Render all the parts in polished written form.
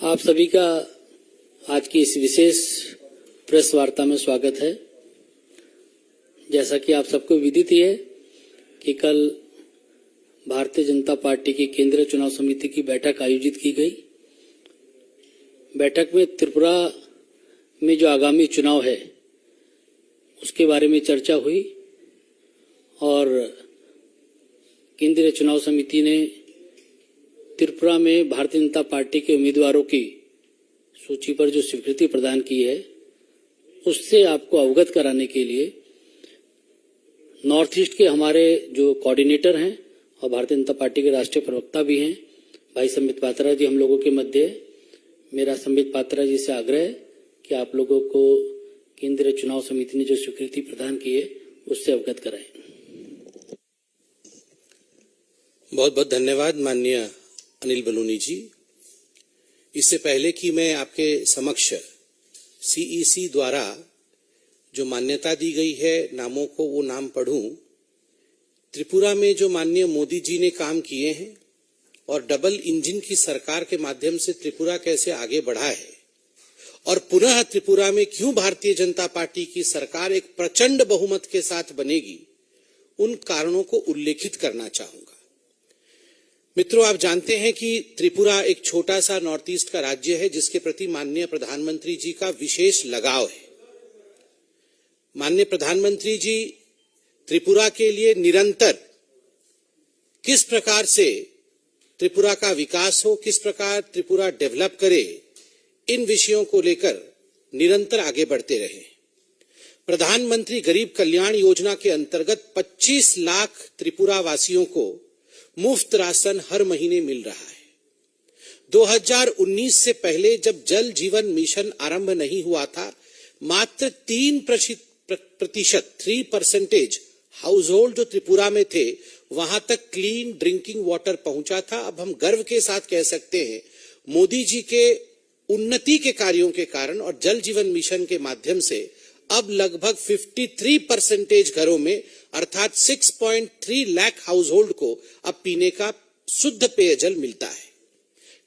आप सभी का आज की इस विशेष प्रेस वार्ता में स्वागत है। जैसा कि आप सबको विदित ही है कि कल भारतीय जनता पार्टी की केंद्रीय चुनाव समिति की बैठक आयोजित की गई। बैठक में त्रिपुरा में जो आगामी चुनाव है उसके बारे में चर्चा हुई और केंद्रीय चुनाव समिति ने त्रिपुरा में भारतीय जनता पार्टी के उम्मीदवारों की सूची पर जो स्वीकृति प्रदान की है उससे आपको अवगत कराने के लिए नॉर्थ ईस्ट के हमारे जो कोऑर्डिनेटर हैं और भारतीय जनता पार्टी के राष्ट्रीय प्रवक्ता भी हैं भाई संबित पात्रा जी हम लोगों के मध्य है। मेरा संबित पात्रा जी से आग्रह है कि आप लोगों को केंद्रीय चुनाव समिति ने जो स्वीकृति प्रदान की है उससे अवगत कराएं। बहुत बहुत धन्यवाद माननीय अनिल बलूनी जी। इससे पहले कि मैं आपके समक्ष सीईसी द्वारा जो मान्यता दी गई है नामों को वो नाम पढ़ूं, त्रिपुरा में जो माननीय मोदी जी ने काम किए हैं और डबल इंजन की सरकार के माध्यम से त्रिपुरा कैसे आगे बढ़ा है और पुनः त्रिपुरा में क्यों भारतीय जनता पार्टी की सरकार एक प्रचंड बहुमत के साथ बनेगी, उन कारणों को उल्लेखित करना चाहूंगा। मित्रों, आप जानते हैं कि त्रिपुरा एक छोटा सा नॉर्थ ईस्ट का राज्य है जिसके प्रति माननीय प्रधानमंत्री जी का विशेष लगाव है। माननीय प्रधानमंत्री जी त्रिपुरा के लिए निरंतर किस प्रकार से त्रिपुरा का विकास हो, किस प्रकार त्रिपुरा डेवलप करे, इन विषयों को लेकर निरंतर आगे बढ़ते रहे। प्रधानमंत्री गरीब कल्याण योजना के अंतर्गत 25 लाख त्रिपुरा वासियों को मुफ्त राशन हर महीने मिल रहा है। 2019 से पहले जब जल जीवन मिशन आरंभ नहीं हुआ था, मात्र 3% हाउस होल्ड जो त्रिपुरा में थे वहां तक क्लीन ड्रिंकिंग वाटर पहुंचा था। अब हम गर्व के साथ कह सकते हैं मोदी जी के उन्नति के कार्यों के कारण और जल जीवन मिशन के माध्यम से अब लगभग 53% घरों में अर्थात 6.3 लाख हाउस होल्ड को अब पीने का शुद्ध पेयजल मिलता है।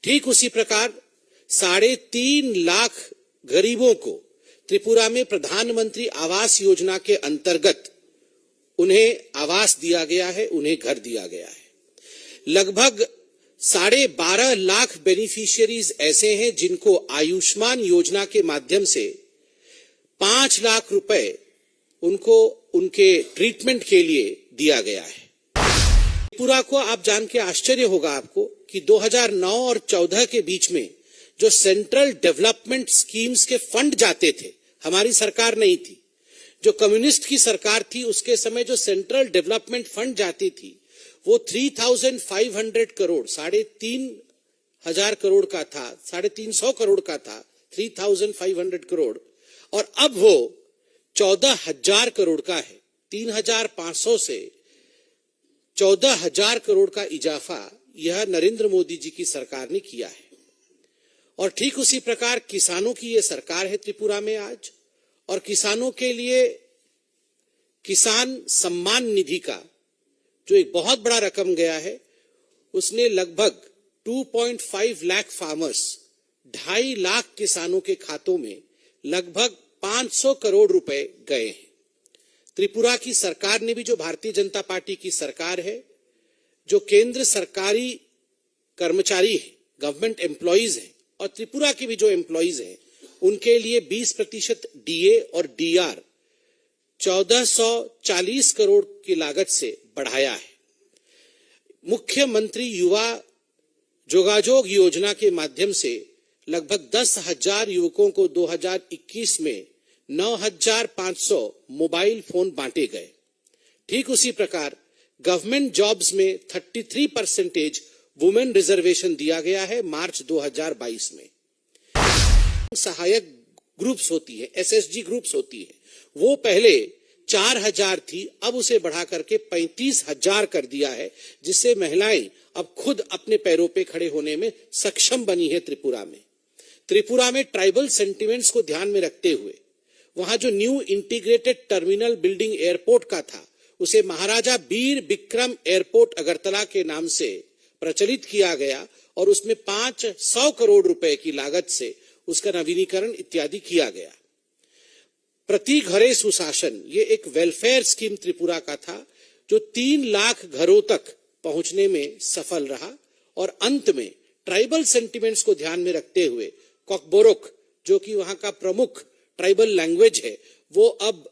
ठीक उसी प्रकार 3.5 लाख गरीबों को त्रिपुरा में प्रधानमंत्री आवास योजना के अंतर्गत उन्हें आवास दिया गया है, उन्हें घर दिया गया है। लगभग 12.5 लाख बेनिफिशियरीज ऐसे हैं जिनको आयुष्मान योजना के माध्यम से 5 लाख रुपए उनको उनके ट्रीटमेंट के लिए दिया गया है। त्रिपुरा को आप जान के आश्चर्य होगा आपको कि 2009 और 14 के बीच में जो सेंट्रल डेवलपमेंट स्कीम्स के फंड जाते थे, हमारी सरकार नहीं थी, जो कम्युनिस्ट की सरकार थी उसके समय जो सेंट्रल डेवलपमेंट फंड जाती थी वो 3,500 करोड़ 3,500 करोड़ का था, 350 करोड़ का था, 3,500 करोड़, और अब वो 14,000 करोड़ का है। 3,500 से 14,000 करोड़ का इजाफा यह नरेंद्र मोदी जी की सरकार ने किया है। और ठीक उसी प्रकार किसानों की यह सरकार है त्रिपुरा में आज, और किसानों के लिए किसान सम्मान निधि का जो एक बहुत बड़ा रकम गया है, उसने लगभग 2.5 लाख फार्मर्स 2.5 लाख किसानों के खातों में लगभग 500 करोड़ रुपए गए हैं। त्रिपुरा की सरकार ने भी, जो भारतीय जनता पार्टी की सरकार है, जो केंद्र सरकारी कर्मचारी है, गवर्नमेंट एम्प्लॉइज है, और त्रिपुरा के भी जो एम्प्लॉइज हैं उनके लिए 20% डीए और डीआर 1440 करोड़ की लागत से बढ़ाया है। मुख्यमंत्री युवा जोगाजोग योजना के माध्यम से लगभग 10,000 युवकों को 2021 में 9,500 मोबाइल फोन बांटे गए। ठीक उसी प्रकार गवर्नमेंट जॉब्स में 33% वुमेन रिजर्वेशन दिया गया है मार्च 2022 में। सहायक ग्रुप्स होती है, एसएसजी ग्रुप्स होती है, वो पहले 4,000 थी, अब उसे बढ़ा करके 35,000 कर दिया है, जिससे महिलाएं अब खुद अपने पैरों पे खड़े होने में सक्षम बनी है। त्रिपुरा में ट्राइबल सेंटिमेंट्स को ध्यान में रखते हुए वहां जो new integrated terminal building airport का था उसे महाराजा बीर बिक्रम एयरपोर्ट अगरतला के नाम से प्रचलित किया गया और उसमें 500 करोड़ रुपए की लागत से उसका नवीनीकरण इत्यादि किया गया। प्रति घरे सुशासन ये एक वेलफेयर स्कीम त्रिपुरा का था जो 3 लाख घरों तक पहुंचने में सफल रहा और अंत में ट्राइबल सेंटिमेंट्स को ध्यान में रखते हुए कॉकबोरोक जो कि वहां का प्रमुख ट्राइबल लैंग्वेज है वो अब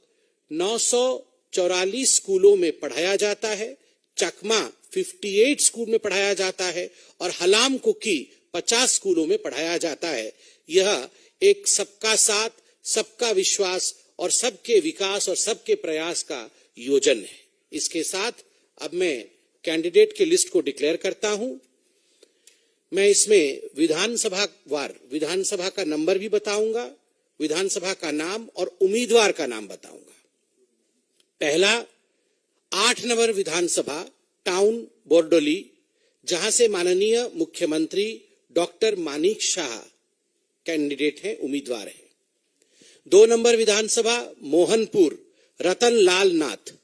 944 स्कूलों में पढ़ाया जाता है, चकमा 58 स्कूल में पढ़ाया जाता है और हलाम कुकी 50 स्कूलों में पढ़ाया जाता है। यह एक सबका साथ, सबका विश्वास और सबके विकास और सबके प्रयास का योजन है। इसके साथ अब मैं कैंडिडेट की लिस्ट को डिक्लेयर करता हूं। मैं इसमें विधानसभा का नंबर भी बताऊंगा, विधानसभा का नाम और उम्मीदवार का नाम बताऊंगा। पहला 8 नंबर विधानसभा टाउन बोरडोली, जहां से माननीय मुख्यमंत्री डॉक्टर मानिक शाह कैंडिडेट हैं, उम्मीदवार हैं। 2 नंबर विधानसभा मोहनपुर रतन लाल नाथ।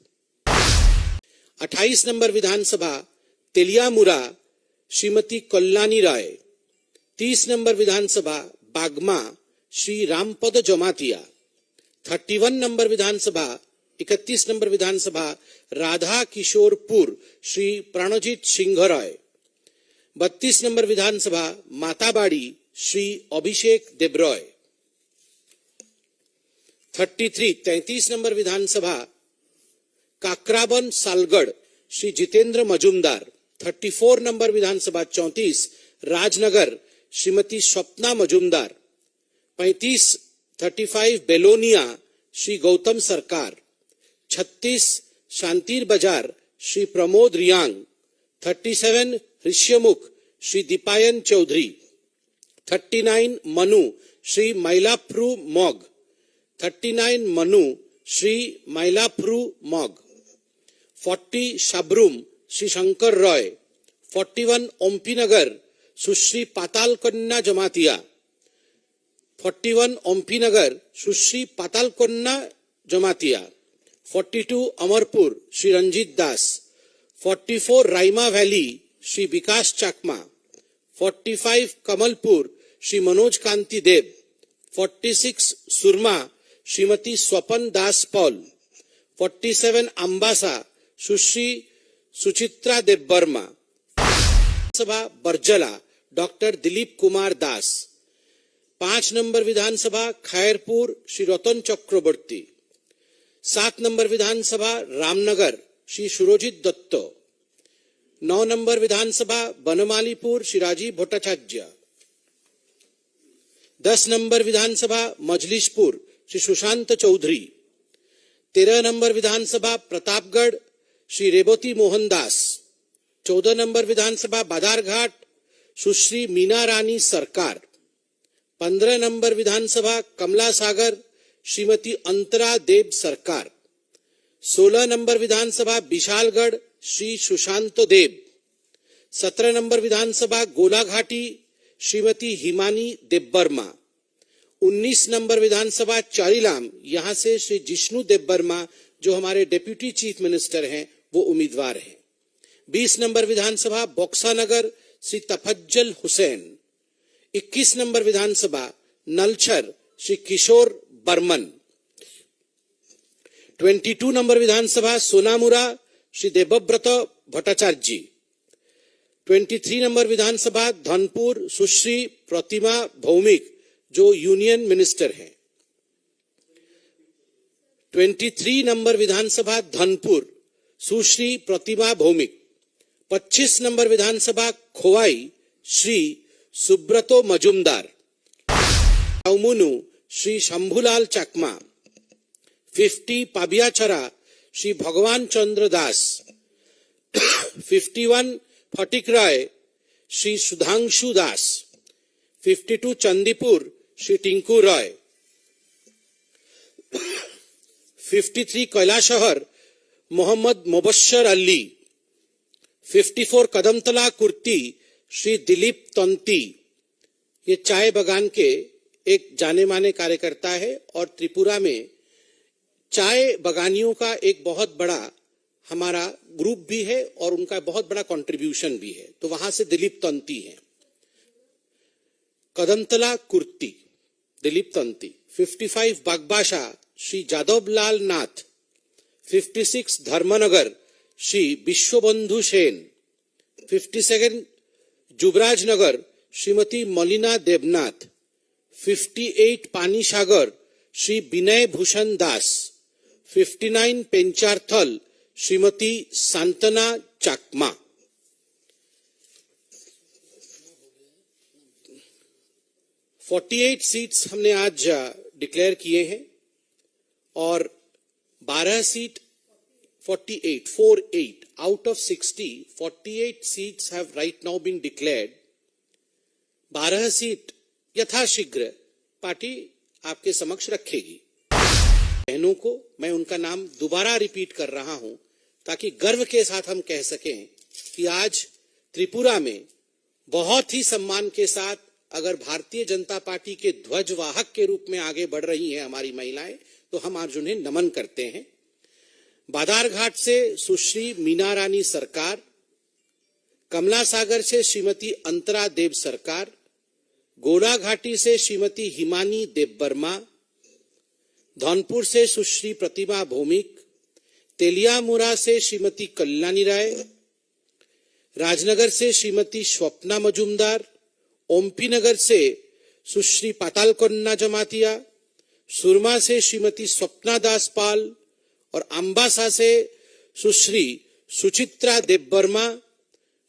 28 नंबर विधानसभा तेलियामुरा श्रीमती कल्याणी राय। 30 नंबर विधानसभा बागमा श्री रामपद जमातिया। 31 नंबर विधानसभा 31 नंबर विधानसभा राधा किशोरपुर श्री प्राणजीत सिंह राय। 32 नंबर विधानसभा माताबाड़ी श्री अभिषेक देब्रॉय। 33 नंबर विधानसभा काकराबन सालगढ़ श्री जितेंद्र मजुमदार। 34 नंबर विधानसभा 34 राजनगर श्रीमती स्वप्ना मजुमदार। 35 बेलोनिया श्री गौतम सरकार। 36 शांतिर बाजार श्री प्रमोद रियांग। 37 ऋष्यमुख श्री दीपायन चौधरी। 39 मनु श्री मैलाफ्रू मॉग। 39 मनु श्री मैलाफ्रू मॉग। 40 शबरूम श्री शंकर रॉय। 41 ओम्पीनगर सुश्री पाताल कन्या जमातिया। 41 ओम्पीनगर सुश्री पाताल कन्या जमातिया। 42 अमरपुर श्री रंजीत दास। 44 राइमा वैली श्री विकास चाकमा। 45 कमलपुर श्री मनोज कांति देव। 46 सुरमा श्रीमती स्वपन दास पॉल। 47 अम्बासा सुश्री सुचित्रा देवबर्मा। सभा बरजला डॉक्टर दिलीप कुमार दास। 5 नंबर विधानसभा खैरपुर श्री रतन चक्रवर्ती। 7 नंबर विधानसभा रामनगर श्री सुरजित दत्त। 9 नंबर विधानसभा बनमालीपुर श्री राजीव भट्टाचार्य। 10 नंबर विधानसभा मजलिसपुर श्री सुशांत चौधरी। 13 नंबर विधानसभा प्रतापगढ़ श्री रेवती मोहन दास। 14 नंबर विधानसभा बादारघाट सुश्री मीना रानी सरकार। 15 नंबर विधानसभा कमला सागर श्रीमती अंतरा देव सरकार। 16 नंबर विधानसभा विशालगढ़ श्री सुशांत देव। 17 नंबर विधानसभा गोलाघाटी श्रीमती हिमानी देवबर्मा। 19 नंबर विधानसभा चारीलाम, यहां से श्री जिष्णु देवबर्मा जो हमारे डिप्यूटी चीफ मिनिस्टर हैं वो उम्मीदवार हैं। 20 नंबर विधानसभा बोक्सानगर श्री तफज्जल हुसैन। 21 नंबर विधानसभा नलछर श्री किशोर बर्मन। 22 नंबर विधानसभा सोनामुरा श्री देवव्रत भट्टाचार्य। 23 नंबर विधानसभा धनपुर सुश्री प्रतिमा भौमिक जो यूनियन मिनिस्टर हैं। 23 नंबर विधानसभा धनपुर सुश्री प्रतिमा भौमिक। 25 नंबर विधानसभा खोवाई श्री सुब्रतो मजुमदार। मुनु श्री शंभुलाल चकमा। 50 पाबियाचरा श्री भगवान चंद्र दास। 51 फटिकराय श्री सुधांशु दास। 52 चंदीपुर श्री टिंकू रॉय। 53 कैलाशहर मोहम्मद मुबश्शर अली। 54 कदमतला कुर्ती श्री दिलीप तंती। ये चाय बगान के एक जाने माने कार्यकर्ता है और त्रिपुरा में चाय बगानियों का एक बहुत बड़ा हमारा ग्रुप भी है और उनका बहुत बड़ा कंट्रीब्यूशन भी है। तो वहां से दिलीप तंती हैं। कदमतला कुर्ती दिलीप तंती, 55 बागबाशा श्री जादवलाल नाथ, 56 धर्मनगर श्री विश्वबंधु सेन, 57 जुबराज नगर श्रीमती मलिना देवनाथ, 58 पानीसागर श्री विनय भूषण दास, 59 पेंचारथल श्रीमती सांतना चाकमा। । 48 सीट्स हमने आज डिक्लेयर किए हैं और 12 seat 48 out of 60, 48 seats have right now been declared. 12 seat यथाशीघ्र पार्टी आपके समक्ष रखेगी। बहनों को मैं उनका नाम दोबारा रिपीट कर रहा हूं ताकि गर्व के साथ हम कह सकें कि आज त्रिपुरा में बहुत ही सम्मान के साथ अगर भारतीय जनता पार्टी के ध्वजवाहक के रूप में आगे बढ़ रही हैं हमारी महिलाएं, तो हम आज उन्हें नमन करते हैं। बादारघाट से सुश्री मीना रानी सरकार, कमला सागर से श्रीमती अंतरा देव सरकार, गोलाघाटी से श्रीमती हिमानी देव वर्मा, धौनपुर से सुश्री प्रतिमा भौमिक, तेलियामुरा से श्रीमती कल्याणी राय, राजनगर से श्रीमती स्वप्ना मजुमदार, ओमपी नगर से सुश्री पातालकन्ना जमातिया, सुरमा से श्रीमती स्वप्ना दास पाल और अंबासा से सुश्री सुचित्रा देववर्मा,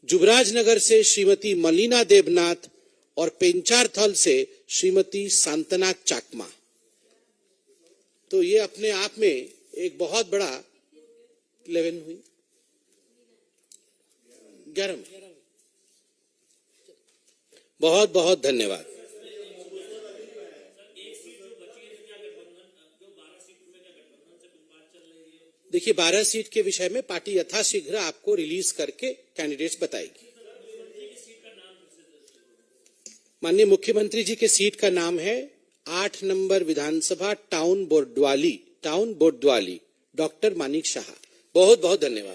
जुबराजनगर से श्रीमती मलिना देवनाथ और पेंचारथल से श्रीमती सांतना चाकमा। तो ये अपने आप में एक बहुत बड़ा 11 हुई 11 बहुत बहुत धन्यवाद। देखिए 12 सीट के विषय में पार्टी यथाशीघ्र आपको रिलीज करके कैंडिडेट्स बताएगी। माननीय मुख्यमंत्री जी के सीट का नाम है 8 नंबर विधानसभा टाउन बोर्डवाली डॉक्टर मानिक शाह। बहुत बहुत धन्यवाद।